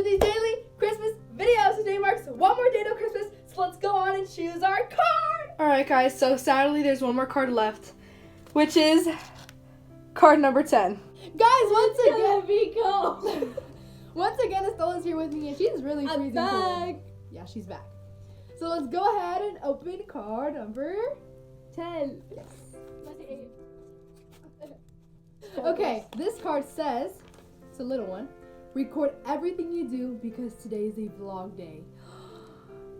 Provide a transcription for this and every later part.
these daily Christmas videos. Today marks one more day till Christmas, so let's go on and choose our card. Alright guys, so sadly there's one more card left, which is card number 10. Guys, once again, Estella's here with me and she's really freezing cold. Yeah, she's back. So let's go ahead and open card number 10. Yes. Okay, this card says, it's a little one, record everything you do because today is a vlog day.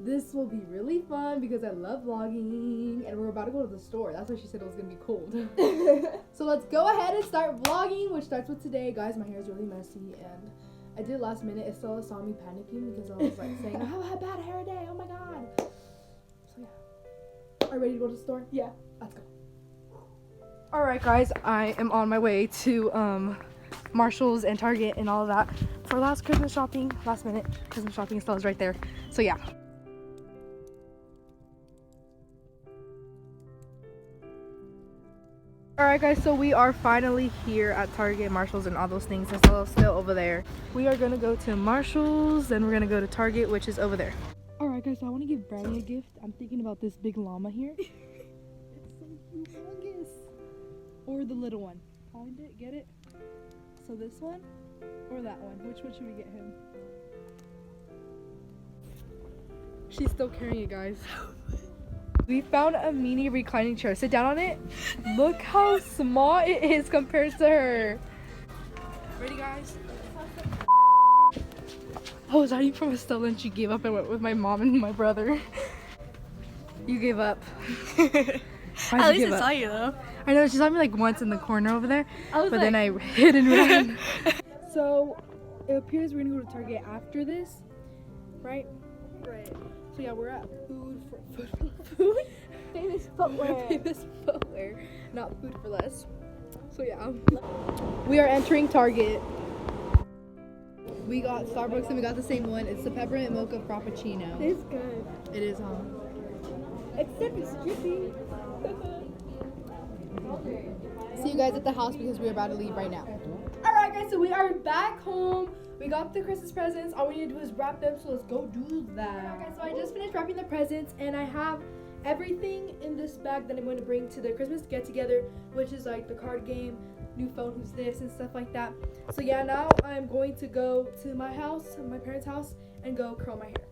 This will be really fun because I love vlogging and we're about to go to the store. That's why she said it was going to be cold. So let's go ahead and start vlogging, which starts with today. Guys, my hair is really messy and I did last minute. Estella saw me panicking because I was like saying, I have bad hair day, oh my god. So yeah. Are you ready to go to the store? Yeah. Let's go. Alright guys, I am on my way to Marshall's and Target and all of that for last Christmas shopping, last minute Christmas shopping. Stella's right there. So yeah. Alright guys, so we are finally here at Target, Marshall's and all those things. Stella's still over there. We are gonna go to Marshall's, then we're gonna go to Target, which is over there. Alright guys, so I want to give Brownie a gift. I'm thinking about this big llama here. It's so humongous. Or the little one. Find it, get it? So this one or that one? Which one should we get him? She's still carrying it, guys. We found a mini reclining chair. Sit down on it. Look how small it is compared to her. Ready, guys? I was hiding from Estella and she gave up and went with my mom and my brother. You gave up. At least I saw you though. I know, she saw me like once in the corner over there, but like... then I hid and ran. So it appears we're gonna go to Target after this, right? Right. So yeah, we're at food famous footwear, not food for less. So yeah, we are entering Target. We got Starbucks and we got the same one. It's the peppermint mocha frappuccino. It's good. It is, huh? Except it's drippy. See you guys at the house because we're about to leave right now. Alright guys, so we are back home. We got the Christmas presents. All we need to do is wrap them, so let's go do that. Alright guys, so I just finished wrapping the presents and I have everything in this bag that I'm going to bring to the Christmas get together, which is like the card game, new phone, who's this, and stuff like that. So yeah, now I'm going to go to my house, my parents' house, and go curl my hair.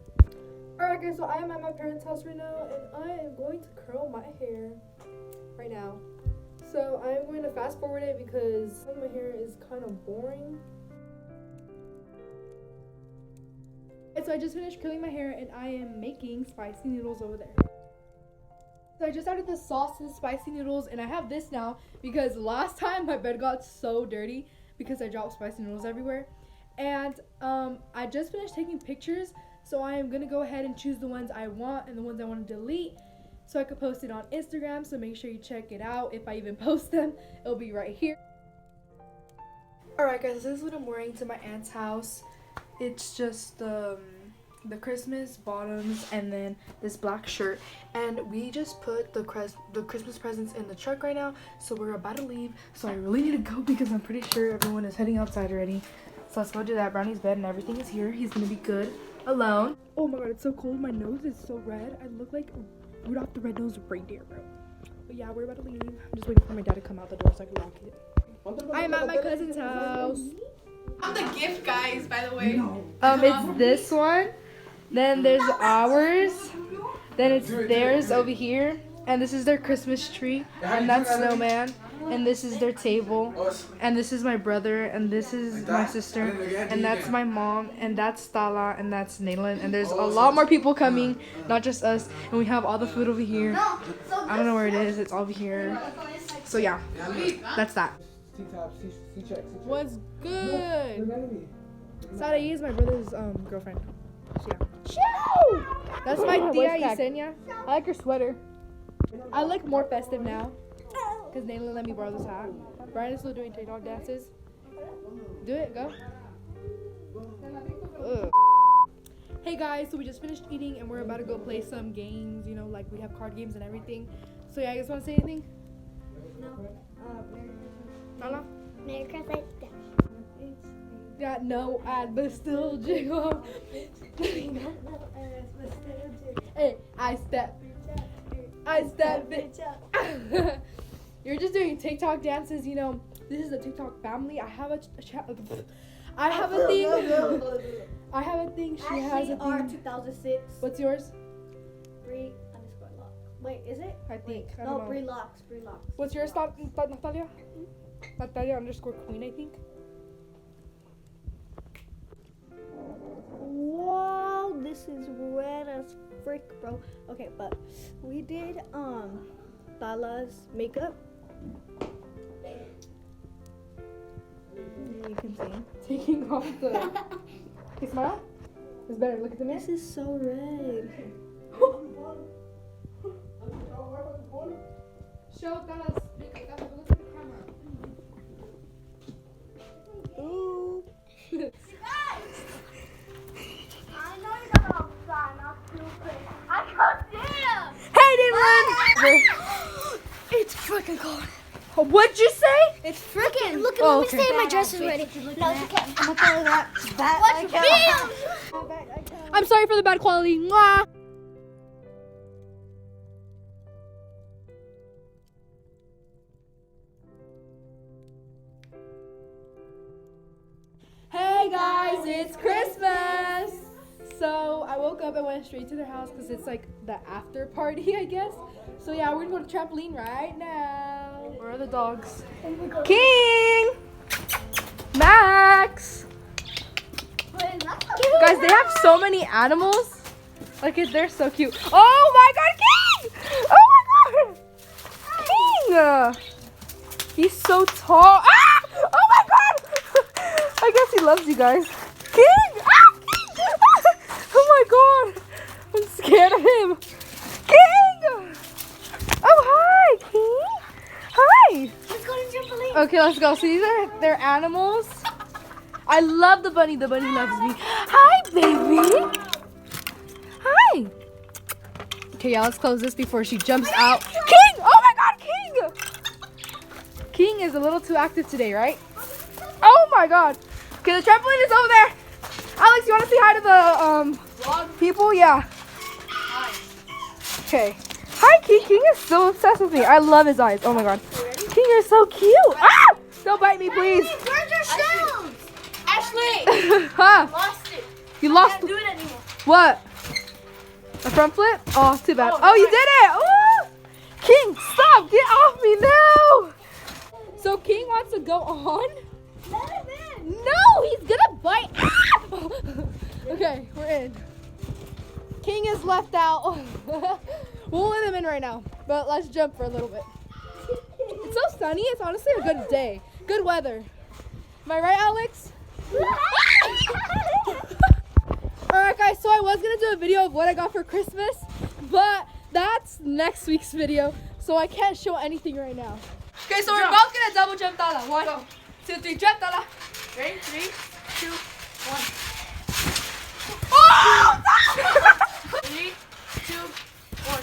Alright guys, so I am at my parents' house right now and I am going to curl my hair right now. So I'm going to fast forward it because my hair is kind of boring. And so I just finished curling my hair and I am making spicy noodles over there. So I just added the sauce to the spicy noodles and I have this now because last time my bed got so dirty because I dropped spicy noodles everywhere. And I just finished taking pictures, so I am going to go ahead and choose the ones I want and the ones I want to delete, so I could post it on Instagram, so make sure you check it out. If I even post them, it'll be right here. Alright guys, this is what I'm wearing to my aunt's house. It's just the Christmas bottoms and then this black shirt. And we just put the Christmas presents in the truck right now, so we're about to leave. So I really need to go because I'm pretty sure everyone is heading outside already. So let's go do that. Brownie's bed and everything is here. He's gonna be good alone. Oh my god, it's so cold. My nose is so red. I look like Rudolph the Red-Nosed Reindeer, bro. But yeah, we're about to leave. I'm just waiting for my dad to come out the door so I can lock it. I am at my cousin's house. I'm the gift guys, by the way. It's this one. Then there's ours. Then it's theirs over here. And this is their Christmas tree. And that's Snowman. And this is their table. And this is my brother. And this is my sister. And that's my mom. And that's Stala. And that's Nayland. And there's a lot more people coming. Not just us. And we have all the food over here. I don't know where it is. It's over here. So yeah. That's that. What's good? Saraí is my brother's girlfriend. So yeah. Shoo! That's my tia Yesenia. I like her sweater. I look more festive now because Nayland let me borrow this hat. Brian is still doing TikTok dances. Do it, go. Ugh. Hey guys, so we just finished eating and we're about to go play some games. You know, like we have card games and everything. So yeah, you guys want to say anything? No. Lala? Merry Christmas. Got no ad, but still jiggle. Hey, I step, bitch up. You're just doing TikTok dances, you know. This is a TikTok family. I have a thing. I have a thing. She has a thing. 2006. What's yours? Bree_lock. Wait, is it? I think. I No, don't know. Bree locks. What's yours, Natalia? Natalia_Queen, I think. Whoa, this is red as frick, bro. Okay, but we did Tala's makeup. You can see. Taking off the. Okay, smile. It's better. Look at the mirror. This is so red. Show Tala's makeup. Look at the camera. Ooh. Hey, It's freaking cold. what'd you say? It's freaking. Look Oh, let me okay. say my dress is ready. No, you can't. I'm gonna throw that back. I'm sorry for the bad quality. Mwah. Hey guys, it's Christmas! So I woke up and went straight to their house because it's like the after party, I guess. So yeah, we're gonna go to trampoline right now. Where are the dogs? King! Max! Guys, they have so many animals. Like, they're so cute. Oh my god, King! Oh my god! King! He's so tall. Ah! Oh my god! I guess he loves you guys. King! Ah! King! Ah! Oh my god! I'm scared of him. King! Oh, hi, King! Hi! Let's go to trampoline. Okay, let's go. So these are their animals. I love the bunny. The bunny loves me. Hi, baby. Hi. Okay, yeah, let's close this before she jumps out. King! Oh my god, King! King is a little too active today, right? Oh my god. Okay, the trampoline is over there. Alex, you want to say hi to the people? Yeah. Hi. Okay. Hi, King. King is so obsessed with me. I love his eyes. Oh my god. King, you're so cute. Ah! Don't bite me, please. Where's your stones? Ashley! Huh? Lost it. You lost Can't do it anymore. what? A front flip? Oh, too bad. Oh, Oh, you nice. did it! Woo! King, stop! Get off me now! So King wants to go on? Let him in. No, he's gonna bite. Ah! Okay, we're in. King is left out. We'll let him in right now, but let's jump for a little bit. It's so sunny. It's honestly a good day. Good weather. Am I right, Alex? Alright guys, so I was gonna do a video of what I got for Christmas, but that's next week's video, so I can't show anything right now. Okay, so we're both gonna double jump Tala. 1, 2, 3, jump Tala. Ready? 3, 2, 1. Oh! 3, 2, 1.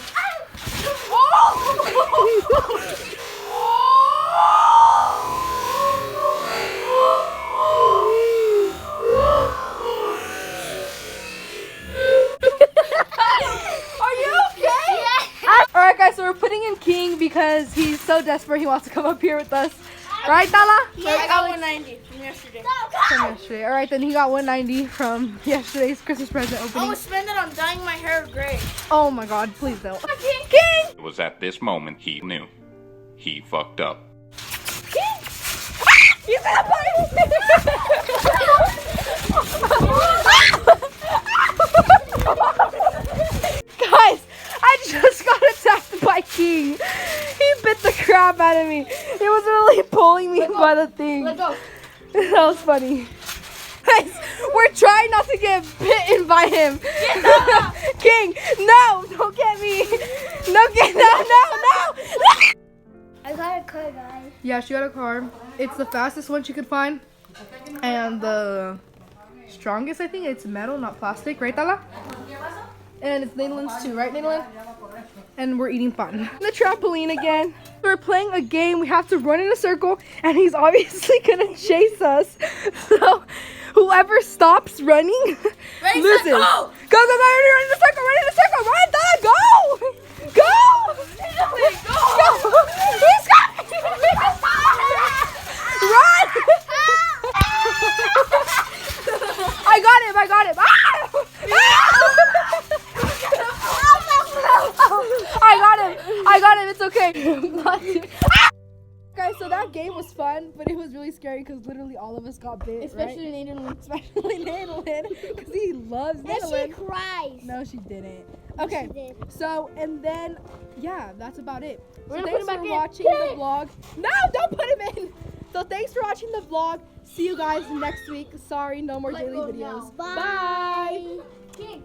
Are you okay? Yeah. Alright guys, so we're putting in King because he's so desperate he wants to come up here with us. Right, Tala? Yeah, I got 190 from yesterday. From yesterday. Alright, then he got 190 from yesterday's Christmas present I opening. would spend it on dyeing my hair gray. Oh my god, please don't. King! King! It was at this moment he knew. He fucked up. King! He's gonna bite me! Guys, I just got attacked by King. He bit the crap out of me. He was really pulling me by the thing. Let go. That was funny. Guys, we're trying not to get bitten by him. King, no, don't get me. No, no. I got a car, guys. Yeah, she got a car. It's the fastest one she could find. And the strongest, I think. It's metal, not plastic. Right, Tala? And it's Nadelin's too, right, Nadelin? And we're eating fun. The trampoline again. We're playing a game. We have to run in a circle, and he's obviously gonna chase us. So Whoever stops running loses. Go, go, go, run in the circle, run, Dad, go! Go! Go! He's coming! Run! I got him! Ah! I got him, it's okay. Guys, so that game was fun, but it was really scary because literally all of us got bit, Especially right? Nathan. Especially Nadalyn, because he loves And she Nadalyn. cries. No, she didn't. Okay, She did. so, and then, yeah, that's about it. We're So gonna thanks put him for back in. watching the vlog. No, don't put him in. So thanks for watching the vlog. See you guys next week. Sorry, no more daily videos. Bye. Bye.